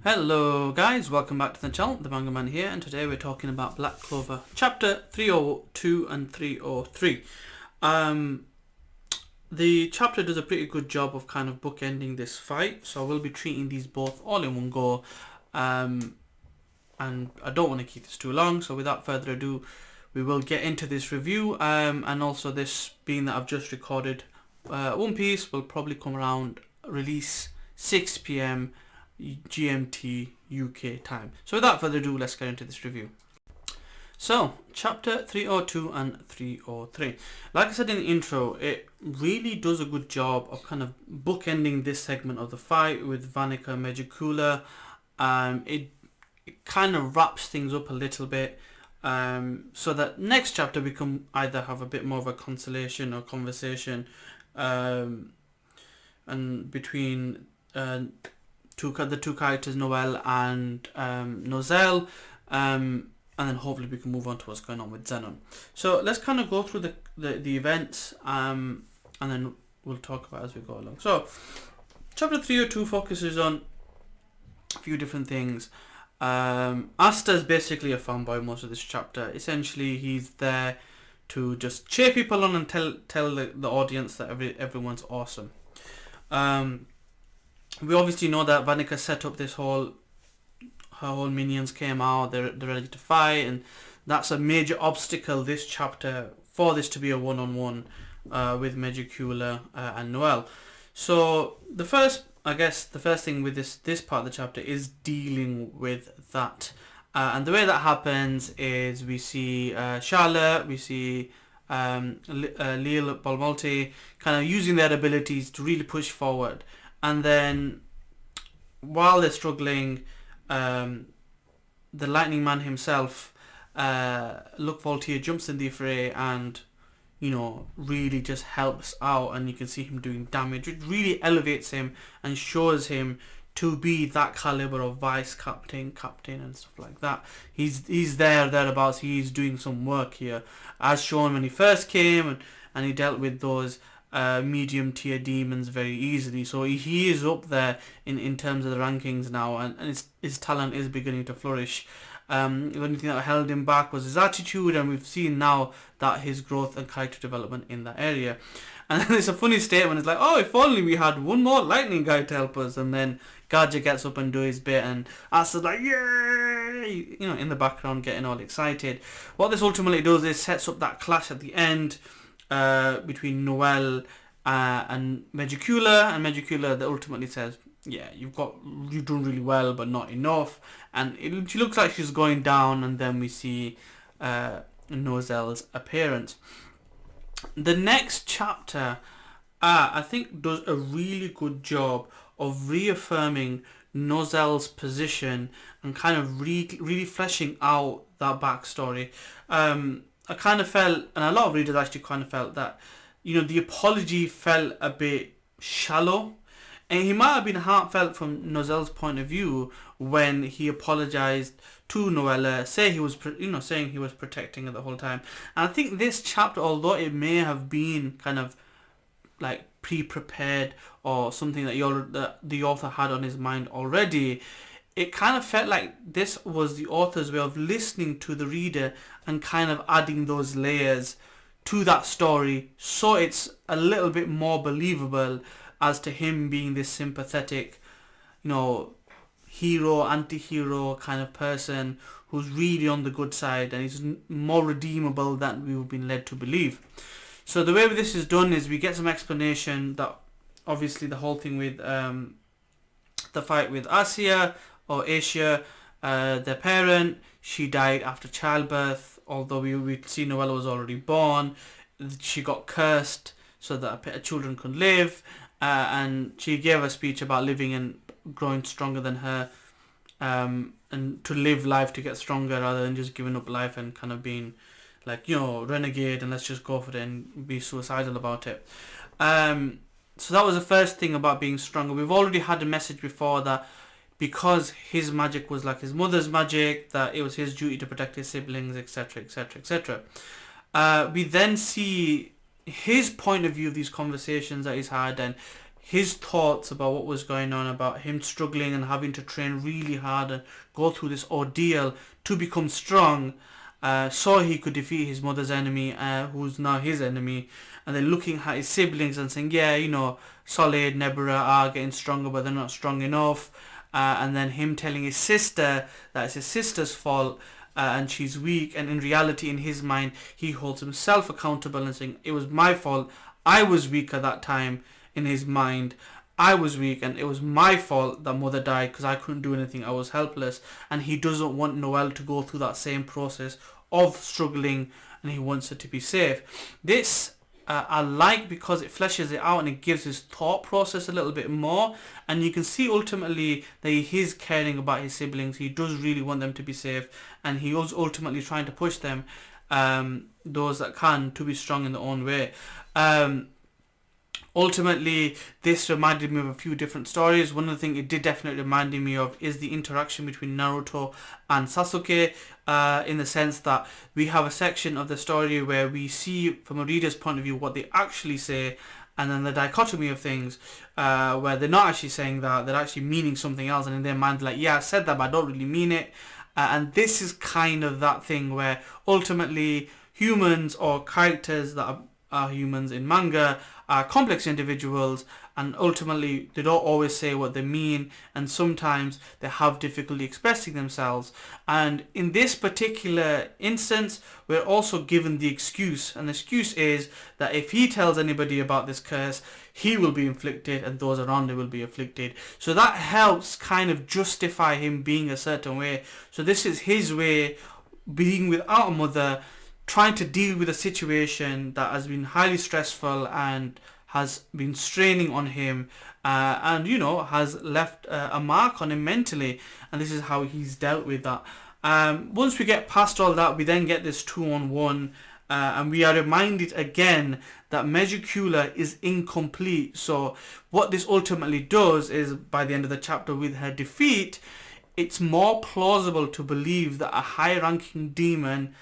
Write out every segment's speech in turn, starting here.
Hello guys, welcome back to the channel, the Manga Man here, and today we're talking about Black Clover chapter 302 and 303. The chapter does a pretty good job of kind of bookending this fight, so I will be treating these both all in one go, and I don't want to keep this too long, so without further ado we will get into this review, and also this being that I've just recorded One Piece will probably come around release 6 PM GMT UK time. So without further ado, let's get into this review. So, chapter 302 and 303. Like I said in the intro, it really does a good job of kind of bookending this segment of the fight with Vanica and Megicula. It kind of wraps things up a little bit, so that next chapter we can either have a bit more of a consolation or conversation and between the two characters, Noelle and Nozelle, and then hopefully we can move on to what's going on with Zenon. So let's kind of go through the events, and then we'll talk about it as we go along. So chapter 302 focuses on a few different things. Asta is basically a fanboy most of this chapter. Essentially, he's there to just cheer people on and tell the audience that everyone's awesome. We obviously know that Vanica set up her whole minions came out, they're ready to fight, and that's a major obstacle this chapter for this to be a one-on-one with Megicula and Noelle. So the first thing with this part of the chapter is dealing with that. And the way that happens is we see Charlotte, we see Lille Balmalti kind of using their abilities to really push forward. And then, while they're struggling, the Lightning Man himself, Luc Voltier, jumps in the fray and, really just helps out. And you can see him doing damage. It really elevates him and shows him to be that caliber of vice captain, and stuff like that. He's thereabouts. He's doing some work here, as shown when he first came and he dealt with those medium tier demons very easily. So he is up there in terms of the rankings now, and his talent is beginning to flourish. The only thing that held him back was his attitude, and we've seen now that his growth and character development in that area. And then it's a funny statement, it's like, oh, if only we had one more lightning guy to help us. And then Gaja gets up and do his bit, and Asta's like, yay, in the background getting all excited. What this ultimately does is sets up that clash at the end between Noelle and Megicula, that ultimately says, yeah, you've done really well, but not enough. And she looks like she's going down, and then we see Nozelle's appearance. The next chapter, I think, does a really good job of reaffirming Nozelle's position and kind of really fleshing out that backstory. I kind of felt, and a lot of readers actually kind of felt that, the apology felt a bit shallow. And he might have been heartfelt from Nozelle's point of view when he apologized to Noelle, saying he was protecting her the whole time. And I think this chapter, although it may have been kind of like pre-prepared or something that the author had on his mind already, it kind of felt like this was the author's way of listening to the reader and kind of adding those layers to that story, so it's a little bit more believable as to him being this sympathetic, hero, anti-hero kind of person who's really on the good side, and he's more redeemable than we've been led to believe. So the way this is done is we get some explanation that obviously the whole thing with the fight with Acier, their parent, she died after childbirth, although we see Noelle was already born. She got cursed so that children could live, and she gave a speech about living and growing stronger than her, and to live life to get stronger rather than just giving up life and kind of being like, renegade and let's just go for it and be suicidal about it. So that was the first thing about being stronger. We've already had a message before that because his magic was like his mother's magic, that it was his duty to protect his siblings, etc, etc, etc. We then see his point of view of these conversations that he's had, and his thoughts about what was going on, about him struggling and having to train really hard and go through this ordeal to become strong, so he could defeat his mother's enemy, who's now his enemy, and then looking at his siblings and saying, yeah, you know, Solid, Nebula are getting stronger, but they're not strong enough. And then him telling his sister that it's his sister's fault, and she's weak, and in reality, in his mind, he holds himself accountable and saying, it was my fault, I was weak at that time. In his mind, I was weak and it was my fault that mother died because I couldn't do anything, I was helpless. And he doesn't want Noelle to go through that same process of struggling, and he wants her to be safe. This I like because it fleshes it out and it gives his thought process a little bit more, and you can see ultimately that he is caring about his siblings. He does really want them to be safe, and he was ultimately trying to push them, those that can, to be strong in their own way. Ultimately, this reminded me of a few different stories. One of the things it did definitely remind me of is the interaction between Naruto and Sasuke, in the sense that we have a section of the story where we see from a reader's point of view what they actually say, and then the dichotomy of things, where they're not actually saying that, they're actually meaning something else, and in their mind like, yeah, I said that, but I don't really mean it. And this is kind of that thing where ultimately humans or characters that are humans in manga are complex individuals, and ultimately they don't always say what they mean, and sometimes they have difficulty expressing themselves. And in this particular instance, we're also given the excuse, and the excuse is that if he tells anybody about this curse, he will be inflicted and those around him will be afflicted. So that helps kind of justify him being a certain way. So this is his way, being without a mother, trying to deal with a situation that has been highly stressful and has been straining on him, and you know, has left a mark on him mentally, and this is how he's dealt with that. Once we get past all that, we then get this 2-on-1, and we are reminded again that Megica is incomplete. So what this ultimately does is, by the end of the chapter with her defeat, it's more plausible to believe that a high-ranking demon,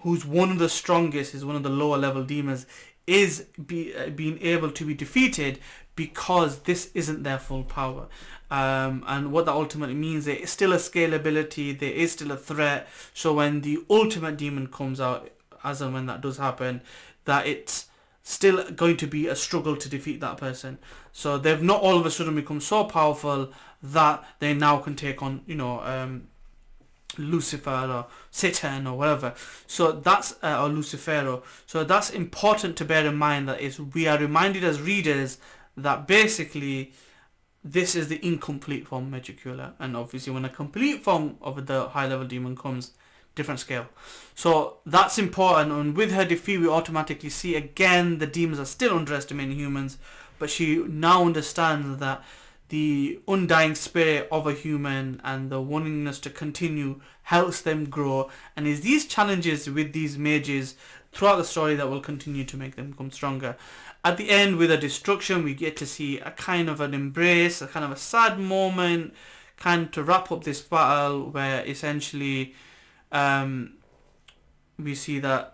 who's one of the strongest, is one of the lower level demons, is being able to be defeated because this isn't their full power. And what that ultimately means, there is still a scalability, there is still a threat. So when the ultimate demon comes out, as and when that does happen, that it's still going to be a struggle to defeat that person. So they've not all of a sudden become so powerful that they now can take on, you know, Lucifer or Satan or whatever. So that's or Lucifero. So that's important to bear in mind, that is, we are reminded as readers that basically this is the incomplete form of Megica, and obviously when a complete form of the high level demon comes, different scale. So that's important, and with her defeat we automatically see again the demons are still underestimating humans, but she now understands that the undying spirit of a human and the willingness to continue helps them grow, and is these challenges with these mages throughout the story that will continue to make them become stronger. At the end, with a destruction, we get to see a kind of an embrace, a kind of a sad moment, kind of to wrap up this battle, where essentially we see that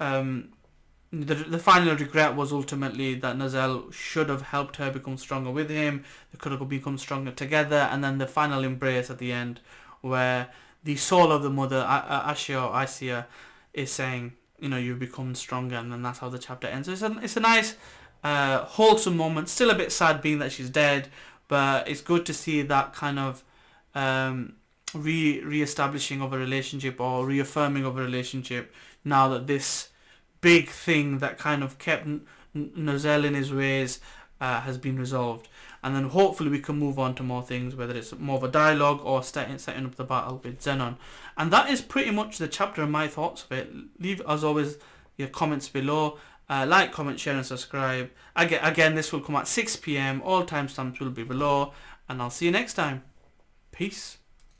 the final regret was ultimately that Nozelle should have helped her become stronger with him. They could have become stronger together. And then the final embrace at the end, where the soul of the mother, Acier, is saying, you know, you've become stronger. And then that's how the chapter ends. So it's a nice, wholesome moment. Still a bit sad being that she's dead, but it's good to see that kind of re-establishing of a relationship, or reaffirming of a relationship, now that this big thing that kind of kept Nozelle in his ways has been resolved. And then hopefully we can move on to more things, whether it's more of a dialogue or setting up the battle with Zenon. And that is pretty much the chapter and my thoughts of it. Leave, as always, your comments below. Like, comment, share and subscribe. Again, this will come at 6 PM. All timestamps will be below. And I'll see you next time. Peace.